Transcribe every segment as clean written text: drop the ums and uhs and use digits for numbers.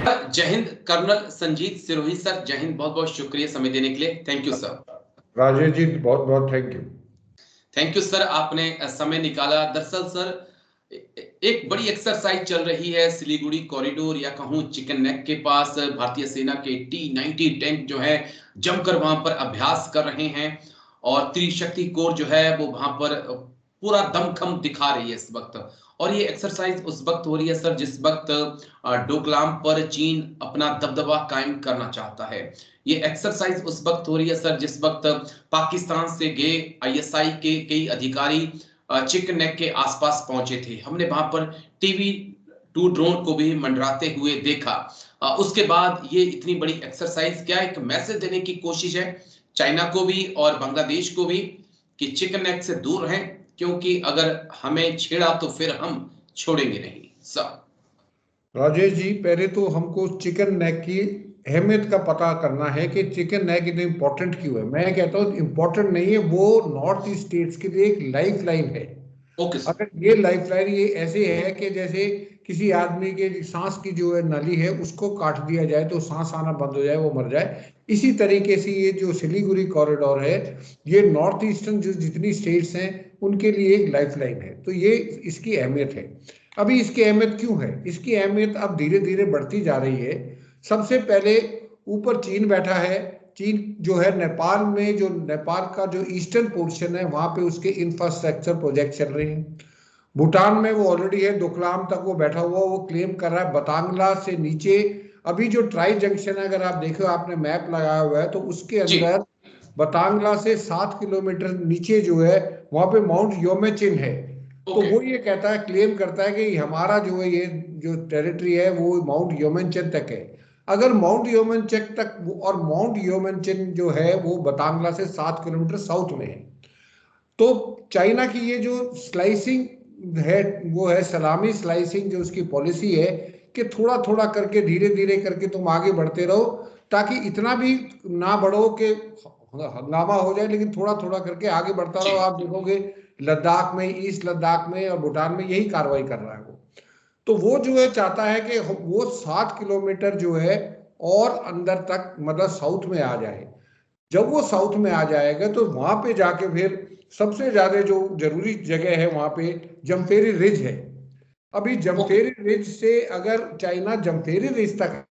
जय हिंद colonel Sanjeet Sirohi sir, जय हिंद। बहुत बहुत शुक्रिया समय देने के लिए। Thank you sir. Rajesh ji बहुत बहुत thank you. Thank you sir, आपने समय निकाला। दरअसल सर एक बड़ी एक्सरसाइज चल रही है सिलीगुड़ी कॉरिडोर या कहूं चिकन नेक के पास। भारतीय सेना के T-90 टैंक जो है जमकर वहां पर अभ्यास कर रहे हैं और त्रिशक्ति कोर जो है वो वहां पर पूरा दमखम दिखा रही है इस वक्त। और ये एक्सरसाइज उस वक्त हो रही है सर जिस वक्त डोकलाम पर चीन अपना दबदबा कायम करना चाहता है। ये एक्सरसाइज उस वक्त हो रही है सर जिस वक्त पाकिस्तान से गए ISI के कई अधिकारी चिकन नेक के आसपास पहुंचे थे। हमने वहां पर TV-2 ड्रोन को भी मंडराते हुए देखा। उसके बाद ये इतनी बड़ी एक्सरसाइज क्या एक मैसेज देने की कोशिश है चाइना को भी और बांग्लादेश को भी कि चिकन नेक से दूर रहें, क्योंकि अगर हमें छेड़ा तो फिर हम छोड़ेंगे नहीं सर। राजेश जी पहले तो हमको चिकन नेक की अहमियत का पता करना है कि चिकन नेक इतने इम्पोर्टेंट क्यों है। मैं कहता हूँ इम्पोर्टेंट नहीं है, वो नॉर्थ ईस्ट स्टेट्स के लिए एक लाइफ लाइन है। Okay sir. अगर ये लाइफ लाइन ये ऐसे है कि जैसे किसी आदमी के सांस की जो है नली है उसको काट दिया जाए तो सांस आना बंद हो जाए, वो मर जाए, इसी तरीके से ये जो सिलीगुड़ी कॉरिडोर है ये नॉर्थ ईस्टर्न जो जितनी स्टेट्स हैं उनके लिए एक लाइफ लाइन है। तो ये इसकी अहमियत है। अभी इसकी अहमियत क्यों है? इसकी अहमियत अब धीरे धीरे बढ़ती जा रही है। सबसे पहले ऊपर चीन बैठा है। चीन जो है नेपाल में, जो नेपाल का जो ईस्टर्न पोर्शन है वहां पे उसके इंफ्रास्ट्रक्चर प्रोजेक्ट चल रहे हैं। भूटान में वो ऑलरेडी है, डोकलाम तक वो बैठा हुआ, वो क्लेम कर रहा है बतांगला से नीचे। अभी जो ट्राई जंक्शन है अगर आप देखो, आपने मैप लगाया हुआ है तो उसके अंदर बतांगला से 7 किलोमीटर नीचे जो है वहां पे माउंट योमेचिन है। तो वो ये कहता है, क्लेम करता है कि हमारा जो है ये जो टेरिटरी है वो माउंट योमेचिन तक है। अगर माउंट योमेचिन तक, और माउंट योमेचिन जो है वो बतांगला से 7 किलोमीटर साउथ में है। तो चाइना की ये जो स्लाइसिंग है वो है सलामी स्लाइसिंग, जो उसकी पॉलिसी है कि थोड़ा थोड़ा करके धीरे धीरे करके तुम आगे बढ़ते रहो, ताकि इतना भी ना बढ़ो कि हंगामा हो जाए, लेकिन थोड़ा थोड़ा करके आगे बढ़ता रहो। आप देखोगे लद्दाख में, ईस्ट लद्दाख में और भूटान में यही कार्रवाई कर रहा है वो। तो वो जो है चाहता है कि वो 7 किलोमीटर जो है और अंदर तक, मतलब साउथ में आ जाए। जब वो साउथ में आ जाएगा तो वहां पे जाके फिर सबसे ज्यादा जो जरूरी जगह है वहां पे जमफेरी रिज है। अभी जमफेरी रिज से अगर चाइना जमफेरी रिज तक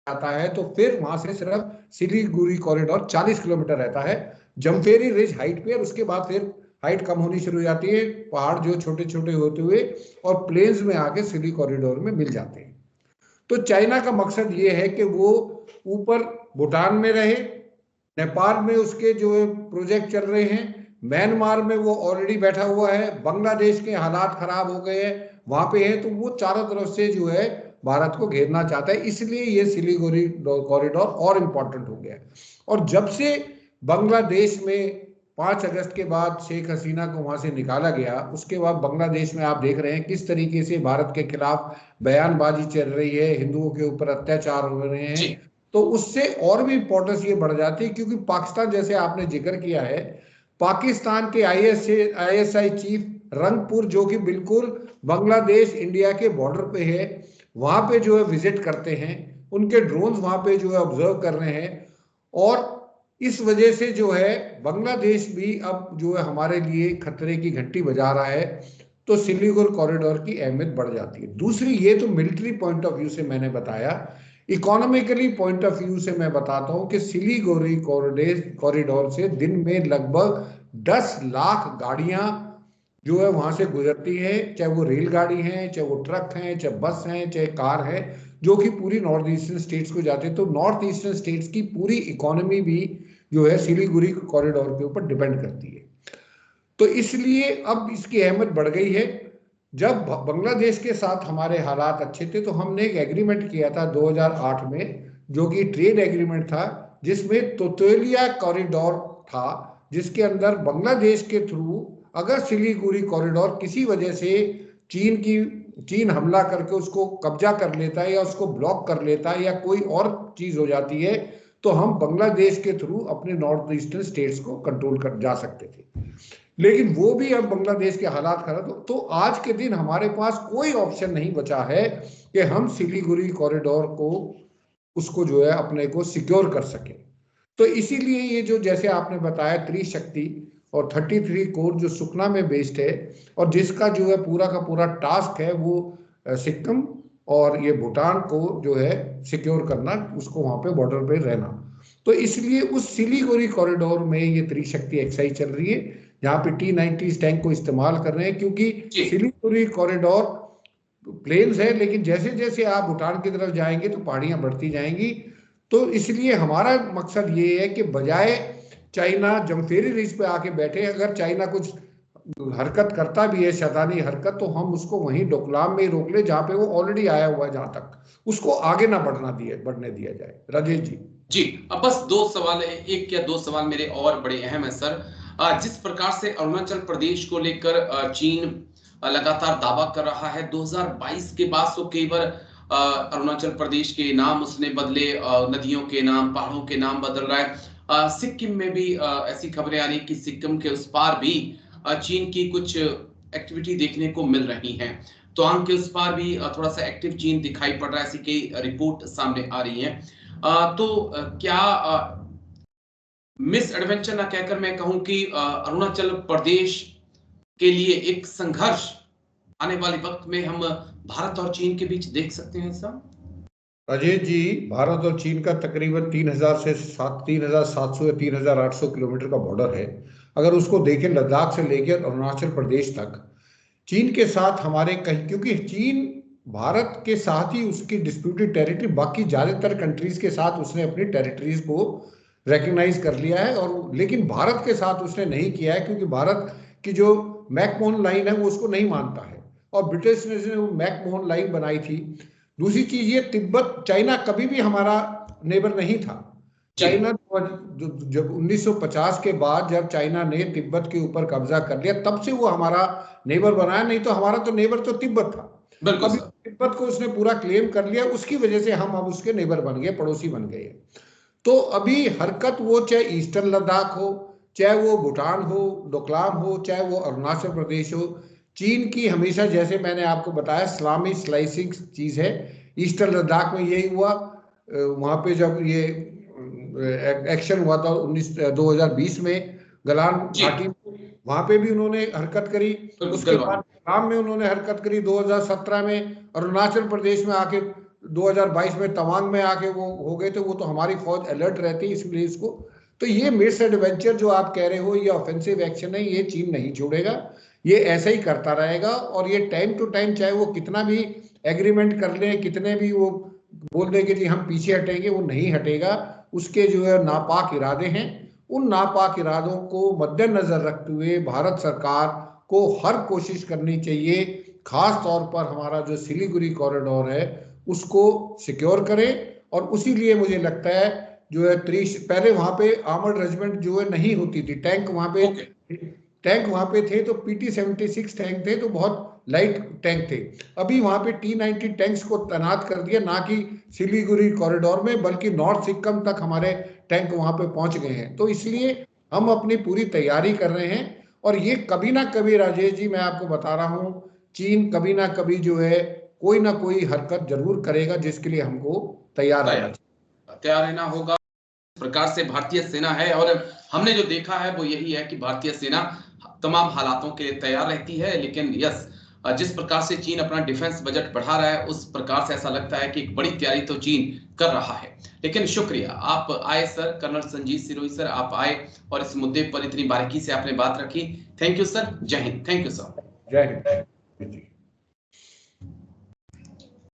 आता है तो फिर वहां से सिर्फ सिलीगुड़ी कॉरिडोर 40 किलोमीटर रहता है जमफेरी रिज हाइट पे, और उसके बाद फिर हाइट कम होनी शुरू हो जाती है, पहाड़ जो छोटे छोटे होते हुए और प्लेन्स में आके सिली कॉरिडोर में मिल जाते हैं। तो चाइना का मकसद ये है कि वो ऊपर भूटान में रहे, नेपाल में उसके जो प्रोजेक्ट चल रहे हैं, म्यांमार में वो ऑलरेडी बैठा हुआ है, बांग्लादेश के हालात खराब हो गए हैं वहां पे है, तो वो चारों तरफ से जो है भारत को घेरना चाहता है। इसलिए ये सिलीगुड़ी कॉरिडोर और इम्पोर्टेंट हो गया है। और जब से बांग्लादेश में 5 अगस्त के बाद शेख हसीना को वहां से निकाला गया, उसके बाद बांग्लादेश में आप देख रहे हैं किस तरीके से भारत के खिलाफ बयानबाजी चल रही है, हिंदुओं के ऊपर अत्याचार हो रहे हैं। तो उससे और भी इंपॉर्टेंस ये बढ़ जाती है, क्योंकि पाकिस्तान, जैसे आपने जिक्र किया है, पाकिस्तान के ISI चीफ रंगपुर, जो कि बिल्कुल बांग्लादेश इंडिया के बॉर्डर पे है, वहां पे जो है विजिट करते हैं, उनके ड्रोन वहां पे जो है ऑब्जर्व कर रहे हैं। और इस वजह से जो है बांग्लादेश भी अब जो है हमारे लिए खतरे की घंटी बजा रहा है। तो सिलीगुड़ी कॉरिडोर की अहमियत बढ़ जाती है। दूसरी, ये तो मिलिट्री पॉइंट ऑफ व्यू से मैंने बताया। इकोनॉमिकली पॉइंट ऑफ व्यू से मैं बताता हूं कि सिलीगुड़ी कॉरिडोर से दिन में लगभग 10 लाख गाड़ियां जो है वहां से गुजरती है, चाहे वो रेलगाड़ी है, चाहे वो ट्रक है, चाहे बस है, चाहे कार है, जो कि पूरी नॉर्थ ईस्टर्न स्टेट्स को जाते हैं। तो नॉर्थ ईस्टर्न स्टेट्स की पूरी इकोनॉमी भी जो है सिलीगुड़ी कॉरिडोर के ऊपर डिपेंड करती है। तो इसलिए अब इसकी अहमियत बढ़ गई है। जब बांग्लादेश के साथ हमारे हालात अच्छे थे तो हमने एक एग्रीमेंट किया था 2008 में, जो कि ट्रेड एग्रीमेंट था, जिसमें तोतुलिया कॉरिडोर था, जिसके अंदर बांग्लादेश के थ्रू अगर सिलीगुड़ी कॉरिडोर किसी वजह से चीन हमला करके उसको कब्जा कर लेता है या उसको ब्लॉक कर लेता है या कोई और चीज हो जाती है, तो हम बांग्लादेश के थ्रू अपने नॉर्थ ईस्टर्न स्टेट्स को कंट्रोल कर जा सकते थे। लेकिन वो भी अब बांग्लादेश के हालात खराब, तो आज के दिन हमारे पास कोई ऑप्शन नहीं बचा है कि हम सिलीगुड़ी कॉरिडोर को उसको जो है अपने को सिक्योर कर सके। तो इसीलिए ये जो जैसे आपने बताया त्रिशक्ति और 33 कोर जो सुखना में बेस्ड है और जिसका जो है पूरा का पूरा टास्क है वो सिक्किम और ये भूटान को जो है सिक्योर करना, उसको वहां पे बॉर्डर पे रहना। तो इसलिए उस सिलीगुड़ी कॉरिडोर में ये त्रिशक्ति एक्सरसाइज चल रही है जहाँ पे T-90 टैंक को इस्तेमाल कर रहे हैं, क्योंकि सिलीगुड़ी कॉरिडोर प्लेन्स है, लेकिन जैसे जैसे आप भूटान की तरफ जाएंगे तो पहाड़ियां बढ़ती जाएंगी। तो इसलिए हमारा मकसद ये है कि बजाय चाइना जमफेरी रिज पे आके बैठे, अगर चाइना कुछ हरकत करता भी है शैतानी हरकत, तो हम उसको वहीं डोकलाम में ही रोक ले जहाँ पे वो ऑलरेडी आया हुआ है, जहाँ तक उसको आगे ना बढ़ने दिया जाए। राजेश जी। जी, अब बस दो सवाल, एक या दो सवाल मेरे और बड़े अहम है सर। जिस प्रकार से अरुणाचल प्रदेश को लेकर चीन लगातार दावा कर रहा है, 2022 के बाद तो केवल अरुणाचल प्रदेश के नाम उसने बदले, नदियों के नाम, पहाड़ों के नाम बदल रहा है। सिक्किम में भी ऐसी खबरें आ रही कि सिक्किम के उस पार भी चीन की कुछ एक्टिविटी देखने को मिल रही है। तो आंग के उस पार भी थोड़ा सा एक्टिव चीन दिखाई पड़ रहा है, ऐसी कई रिपोर्ट सामने आ रही है। तो क्या मिस एडवेंचर ना कहकर मैं कहूं कि अरुणाचल प्रदेश के लिए एक संघर्ष आने वाले वक्त में हम भारत और चीन के बीच देख सकते हैं सर? अजय जी, भारत और चीन का तकरीबन 3,700 या 3,800 किलोमीटर का बॉर्डर है। अगर उसको देखें लद्दाख से लेकर अरुणाचल प्रदेश तक, चीन के साथ हमारे कहीं, क्योंकि चीन भारत के साथ ही उसकी डिस्प्यूटेड टेरिटरी, बाकी ज्यादातर कंट्रीज के साथ उसने अपनी टेरिटरीज को रिकग्नाइज कर लिया है, और लेकिन भारत के साथ उसने नहीं किया है, क्योंकि भारत की जो मैकमोहन लाइन है वो उसको नहीं मानता है, और ब्रिटिश ने जो मैकमोहन लाइन बनाई थी। दूसरी चीज ये, तिब्बत, चाइना कभी भी हमारा नेबर नहीं था। चाइना जब 1950 के बाद जब चाइना ने तिब्बत के ऊपर कब्जा कर लिया, तब से वो हमारा नेबर बनाया, नहीं तो हमारा तो नेबर तो तिब्बत था। अभी तिब्बत को उसने पूरा क्लेम कर लिया, उसकी वजह से हम अब उसके नेबर बन गए, पड़ोसी बन गए। तो अभी हरकत वो चाहे ईस्टर्न लद्दाख हो, चाहे वो भूटान हो, डोकलाम हो, चाहे वो अरुणाचल प्रदेश हो, चीन की हमेशा, जैसे मैंने आपको बताया, इस्लामी स्लाइसिंग चीज है। ईस्टर्न लद्दाख में यही हुआ, वहां पे जब ये एक्शन हुआ था 2020 में गलान घाटी में, वहां पे भी उन्होंने हरकत करी। उसके बाद काम में उन्होंने हरकत करी 2017 में, अरुणाचल प्रदेश में आके 2022 में तवांग में आके वो हो गए थे। वो तो हमारी फौज अलर्ट रहती है इसलिए इसको, तो ये मिस एडवेंचर जो आप कह रहे हो, ये ऑफेंसिव एक्शन है, ये चीन नहीं छोड़ेगा, ये ऐसा ही करता रहेगा। और ये टाइम टू टाइम, चाहे वो कितना भी एग्रीमेंट कर ले, कितने भी वो बोल देंगे जी हम पीछे हटेंगे, वो नहीं हटेगा। उसके जो है नापाक इरादे हैं, उन नापाक इरादों को मद्देनजर रखते हुए भारत सरकार को हर कोशिश करनी चाहिए, खास तौर पर हमारा जो सिलीगुड़ी कॉरिडोर है उसको सिक्योर करें। और उसी लिए मुझे लगता है जो है पहले वहां पे आर्मर्ड रेजिमेंट जो है नहीं होती थी, टैंक वहां पे थे, तो PT-76 टैंक थे, तो बहुत लाइट टैंक थे। अभी वहां पे T-90 टैंक्स को तैनात कर दिया, ना कि सिलीगुड़ी कॉरिडोर में, बल्कि नॉर्थ सिक्किम तक हमारे टैंक वहां पे पहुंच गए हैं। तो इसलिए हम अपनी पूरी तैयारी कर रहे हैं, और ये कभी ना कभी, राजेश जी मैं आपको बता रहा हूं, चीन कभी ना कभी जो है कोई ना कोई हरकत जरूर करेगा, जिसके लिए हमको तैयार रहना होगा। इस प्रकार से भारतीय सेना है, और हमने जो देखा है वो यही है कि भारतीय सेना तमाम हालातों के लिए तैयार रहती है। लेकिन यस, जिस प्रकार से चीन अपना डिफेंस बजट बढ़ा रहा है, उस प्रकार से ऐसा लगता है कि एक बड़ी तैयारी तो चीन कर रहा है। लेकिन शुक्रिया, आप आए sir, colonel Sanjeet Sirohi sir, आप आए और इस मुद्दे पर इतनी बारीकी से आपने बात रखी। थैंक यू सर, जय हिंद। Thank you sir. जय हिंद।